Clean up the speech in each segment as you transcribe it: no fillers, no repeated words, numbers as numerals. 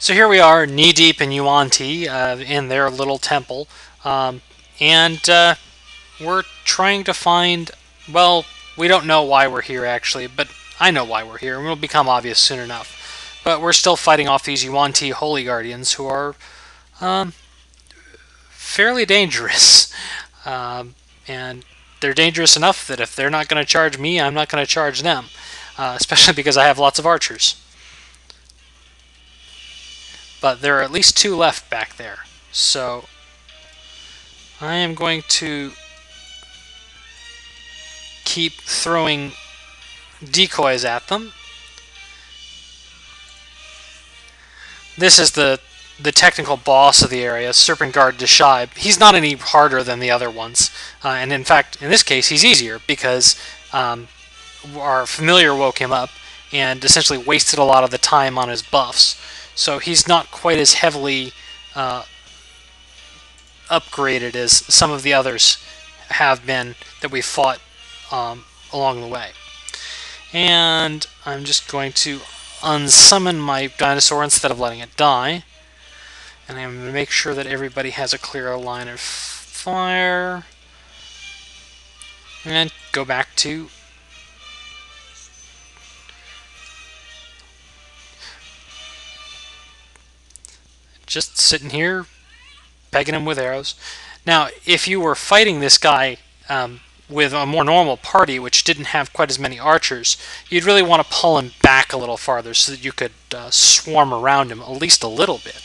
So here we are, knee-deep in Yuan-Ti, in their little temple, and we're trying to find, well, we don't know why we're here actually, but I know why we're here, and it'll become obvious soon enough. But we're still fighting off these Yuan-Ti Holy Guardians who are um, fairly dangerous. And they're dangerous enough that if they're not going to charge me, I'm not going to charge them, especially because I have lots of archers. But there are at least two left back there. So I am going to keep throwing decoys at them. This is the technical boss of the area, Serpent Guard Deshai. He's not any harder than the other ones. And in fact, in this case, he's easier because our familiar woke him up and essentially wasted a lot of the time on his buffs. So he's not quite as heavily upgraded as some of the others have been that we fought along the way. And I'm just going to unsummon my dinosaur instead of letting it die. And I'm going to make sure that everybody has a clear line of fire. And go back to just sitting here, pegging him with arrows. Now, if you were fighting this guy with a more normal party, which didn't have quite as many archers, you'd really want to pull him back a little farther so that you could swarm around him at least a little bit.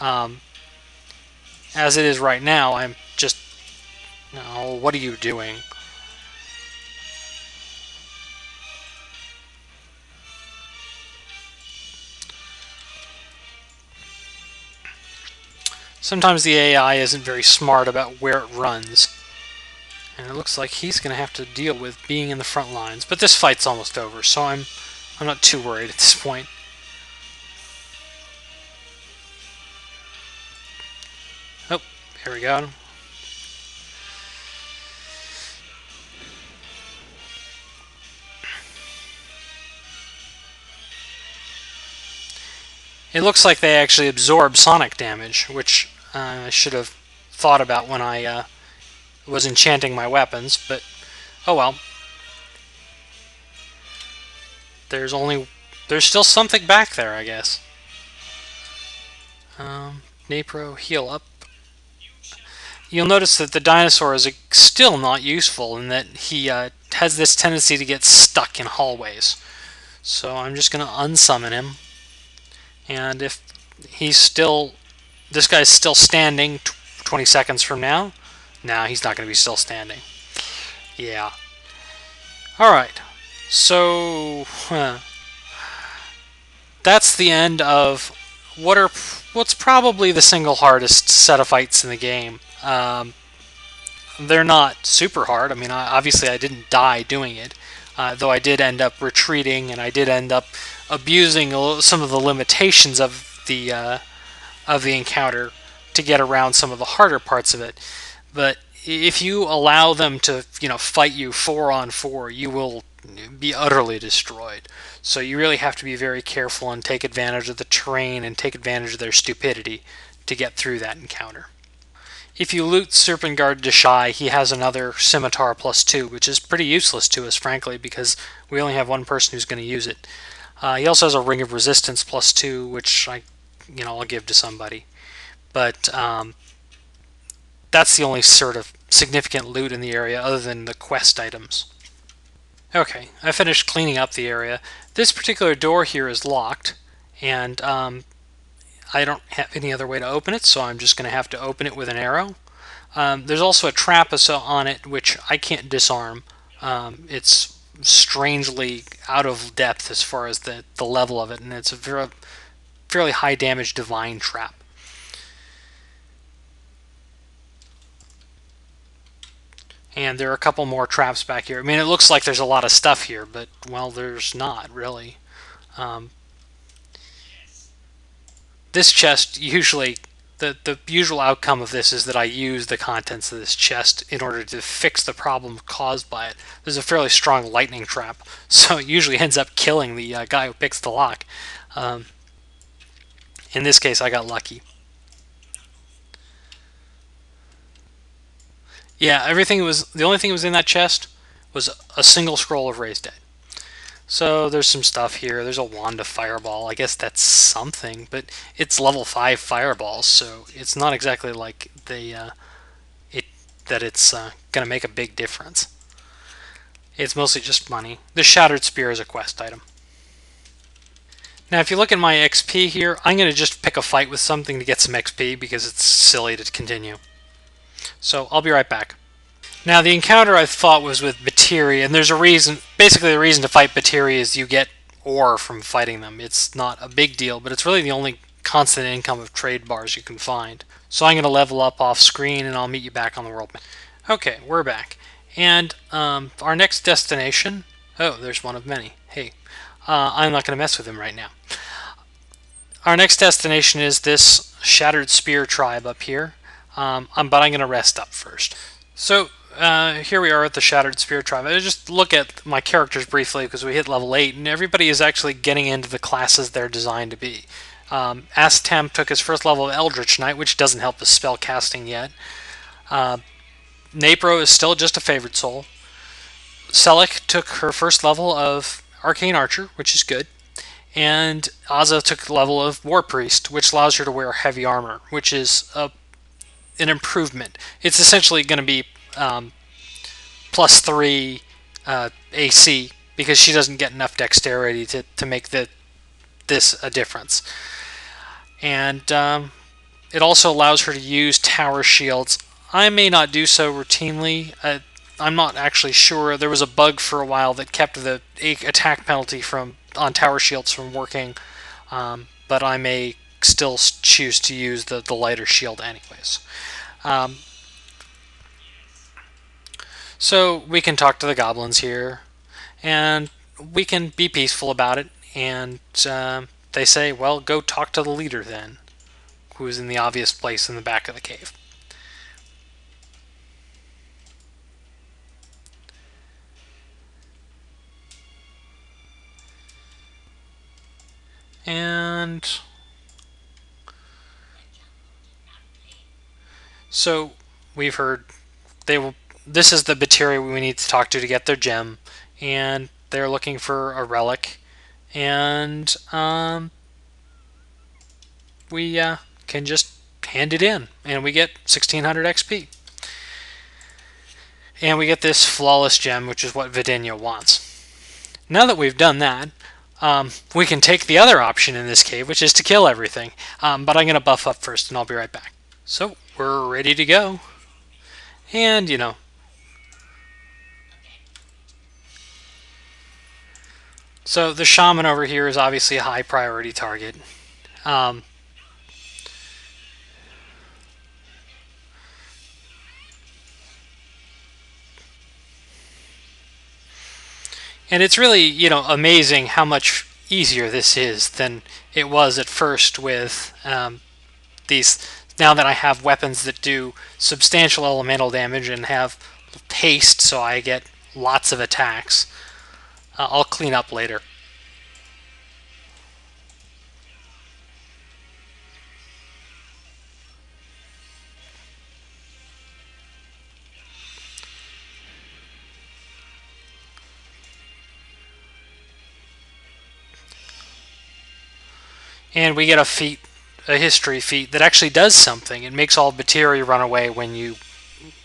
As it is right now, I'm just... No, what are you doing? Sometimes the AI isn't very smart about where it runs. And it looks like he's going to have to deal with being in the front lines. But this fight's almost over, so I'm not too worried at this point. Oh, here we go. It looks like they actually absorb sonic damage, which I should have thought about when I was enchanting my weapons, but oh well. There's still something back there, I guess. Napro, heal up. You'll notice that the dinosaur is still not useful in that he has this tendency to get stuck in hallways. So I'm just going to unsummon him. And if this guy's still standing 20 seconds from now, he's not going to be still standing. Yeah. Alright. So, that's the end of what's probably the single hardest set of fights in the game. They're not super hard. I mean, obviously I didn't die doing it, though I did end up retreating, and I did end up abusing some of the limitations of the encounter to get around some of the harder parts of it. But if you allow them to, fight you 4-on-4, you will be utterly destroyed. So you really have to be very careful and take advantage of the terrain and take advantage of their stupidity to get through that encounter. If you loot Serpent Guard Deshai, he has another Scimitar +2, which is pretty useless to us, frankly, because we only have one person who's going to use it. He also has a Ring of Resistance +2, which I'll give to somebody. But that's the only sort of significant loot in the area other than the quest items. Okay, I finished cleaning up the area. This particular door here is locked, and I don't have any other way to open it, so I'm just going to have to open it with an arrow. There's also a trap on it, which I can't disarm. It's strangely out of depth as far as the level of it, and it's a fairly high damage divine trap. And there are a couple more traps back here. I mean, it looks like there's a lot of stuff here, but, well, there's not, really. This chest, usually, the usual outcome of this is that I use the contents of this chest in order to fix the problem caused by it. There's a fairly strong lightning trap, so it usually ends up killing the guy who picks the lock. In this case, I got lucky. Yeah, the only thing that was in that chest was a single scroll of Raised Dead. So there's some stuff here. There's a wand of fireball. I guess that's something, but it's level 5 fireballs, so it's not exactly like it that it's gonna make a big difference. It's mostly just money. The Shattered Spear is a quest item. Now, if you look at my XP here, I'm going to just pick a fight with something to get some XP because it's silly to continue. So I'll be right back. Now, the encounter I thought was with Batiri, and there's a reason. Basically, the reason to fight Batiri is you get ore from fighting them. It's not a big deal, but it's really the only constant income of trade bars you can find. So I'm going to level up off screen, and I'll meet you back on the world map. Okay, we're back. And our next destination... Oh, there's one of many. Hey, I'm not going to mess with him right now. Our next destination is this Shattered Spear tribe up here, but I'm going to rest up first. So here we are at the Shattered Spear tribe. I just look at my characters briefly because we hit level 8, and everybody is actually getting into the classes they're designed to be. Astem took his first level of Eldritch Knight, which doesn't help his spell casting yet. Napro is still just a favorite soul. Selek took her first level of Arcane Archer, which is good. And Aza took the level of War Priest, which allows her to wear heavy armor, which is an improvement. It's essentially going to be +3 AC because she doesn't get enough dexterity to make this a difference. And it also allows her to use tower shields. I may not do so routinely. I'm not actually sure. There was a bug for a while that kept the attack penalty on tower shields from working, but I may still choose to use the lighter shield anyways. So we can talk to the goblins here, and we can be peaceful about it, and they say, well, go talk to the leader then, who is in the obvious place in the back of the cave. And so we've heard this is the Batiri we need to talk to get their gem, and they're looking for a relic, and we can just hand it in, and we get 1600 XP. And we get this flawless gem, which is what Vidinia wants. Now that we've done that, we can take the other option in this cave, which is to kill everything. But I'm going to buff up first, and I'll be right back. So, we're ready to go. And, so the shaman over here is obviously a high priority target. And it's really, amazing how much easier this is than it was at first with these. Now that I have weapons that do substantial elemental damage and have haste, so I get lots of attacks. I'll clean up later. And we get a history feat that actually does something. It makes all Batiri run away when you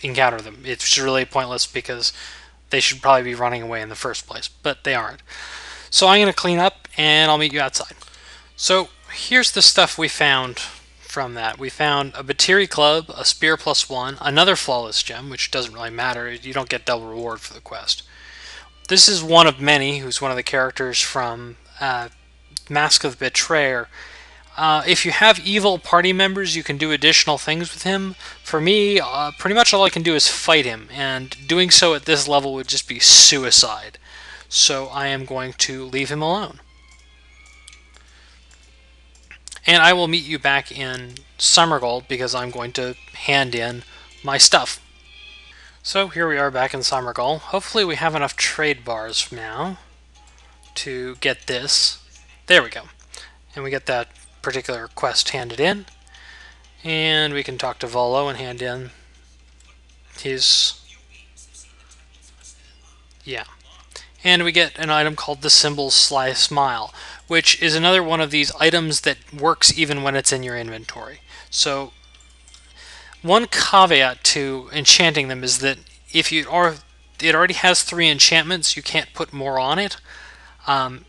encounter them. It's really pointless because they should probably be running away in the first place, but they aren't. So I'm going to clean up, and I'll meet you outside. So here's the stuff we found from that. We found a Batiri club, a spear +1, another flawless gem, which doesn't really matter. You don't get double reward for the quest. This is one of many, who's one of the characters from Mask of the Betrayer. If you have evil party members, you can do additional things with him. For me, pretty much all I can do is fight him, and doing so at this level would just be suicide. So I am going to leave him alone. And I will meet you back in Summergold because I'm going to hand in my stuff. So here we are back in Summergold. Hopefully we have enough trade bars now to get this. There we go. And we get that particular quest handed in. And we can talk to Volo and hand in his... yeah. And we get an item called the Symbol Sly Smile, which is another one of these items that works even when it's in your inventory. So one caveat to enchanting them is that if you are, it already has 3 enchantments, you can't put more on it.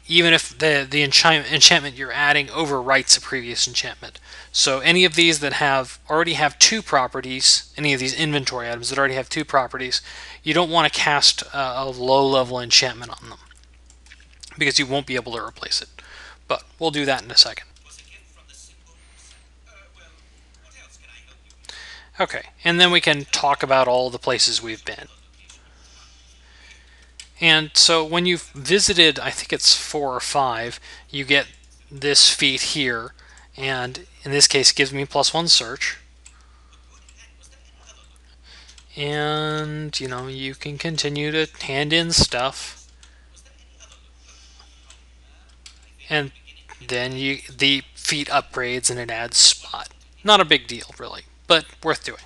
Even if the enchantment you're adding overwrites a previous enchantment. So any of these that already have 2 properties, any of these inventory items that already have 2 properties, you don't want to cast a low-level enchantment on them, because you won't be able to replace it. But we'll do that in a second. Okay, and then we can talk about all the places we've been. And so when you've visited, I think it's 4 or 5, you get this feat here, and in this case it gives me +1 search. And, you know, you can continue to hand in stuff. And then the feat upgrades and it adds spot. Not a big deal, really, but worth doing.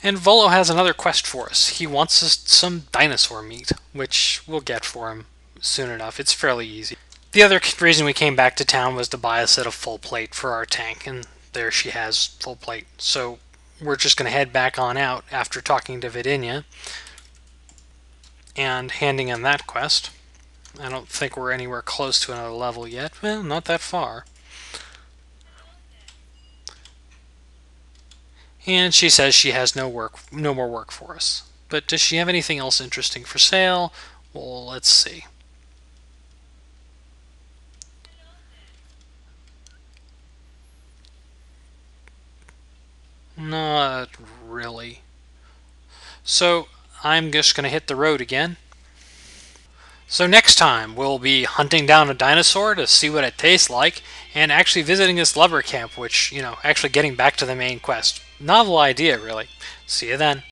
And Volo has another quest for us. He wants us some dinosaur meat, which we'll get for him soon enough. It's fairly easy. The other reason we came back to town was to buy a set of full plate for our tank, and there she has full plate. So we're just going to head back on out after talking to Vidinia and handing in that quest. I don't think we're anywhere close to another level yet. Well, not that far. And she says she has no more work for us. But does she have anything else interesting for sale? Well, let's see. Not really. So I'm just going to hit the road again. So next time we'll be hunting down a dinosaur to see what it tastes like, and actually visiting this lumber camp, which, you know, actually getting back to the main quest. Novel idea, really. See you then.